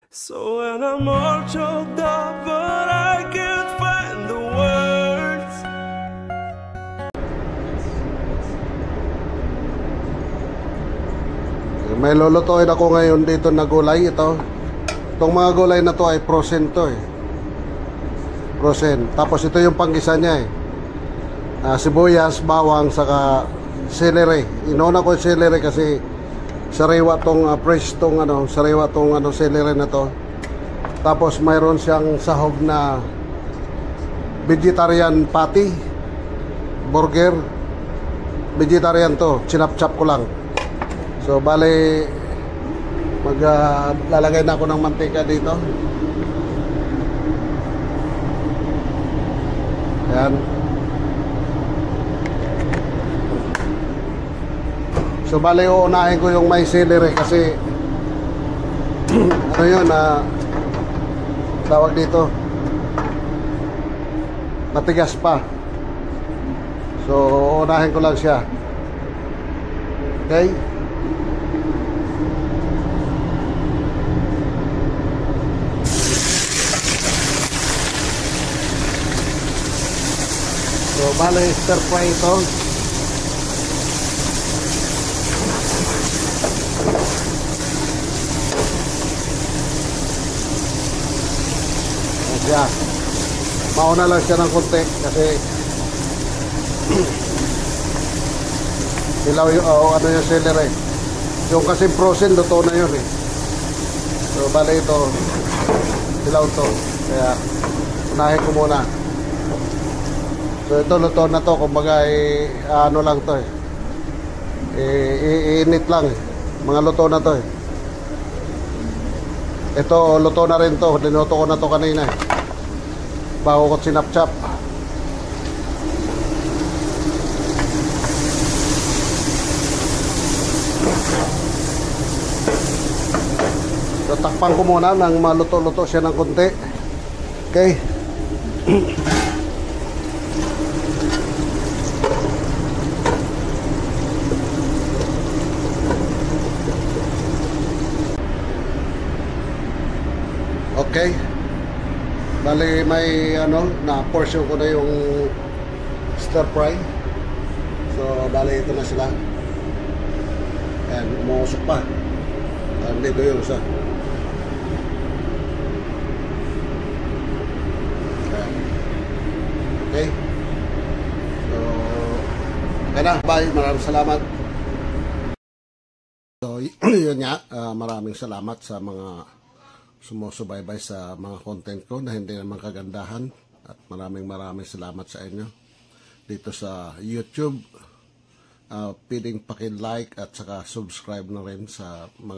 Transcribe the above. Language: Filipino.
So when I'm all choked up, but I can't find the words. May lulutuin ako ngayon dito na gulay. Itong mga gulay na to ay frozen to frozen. Tapos ito yung panggisa niya sibuyas, bawang, saka celery. Inuna ko yung celery kasi sariwa tong fresh tong sariwa tong celery na to. Tapos mayroon siyang sahog na vegetarian patty burger. Vegetarian to, chinap-chap ko lang. So bale maglalagay na ako ng mantika dito. Ayan. So bale uunahin ko yung may celery kasi ano yun tawag dito, matigas pa. So uunahin ko lang siya. Okay. So bale stir fry ito. Ayan. Mauna lang siya ng konti kasi hilaw yung yung celery. Yung kasi frozen, luto na yun So bale ito hilaw to, kaya unahin ko muna. So ito luto na to, kumbaga ano lang to iinit lang mga luto na to Ito luto na rin to, dinuto ko na to kanina bago ko sinap-chap. So takpan ko muna nang maluto-luto siya ng konti. Okay. Okay. Bali may na portion ko na yung stir fry. So bali ito na sila. Ayan, umuusok pa. Dito yung isa. Okay. So kaya na, bye. Maraming salamat. So yun nga, maraming salamat sa mga sumusubaybay sa mga content ko na hindi naman kagandahan, at maraming salamat sa inyo dito sa YouTube. Piling paki-like at saka subscribe na rin sa mga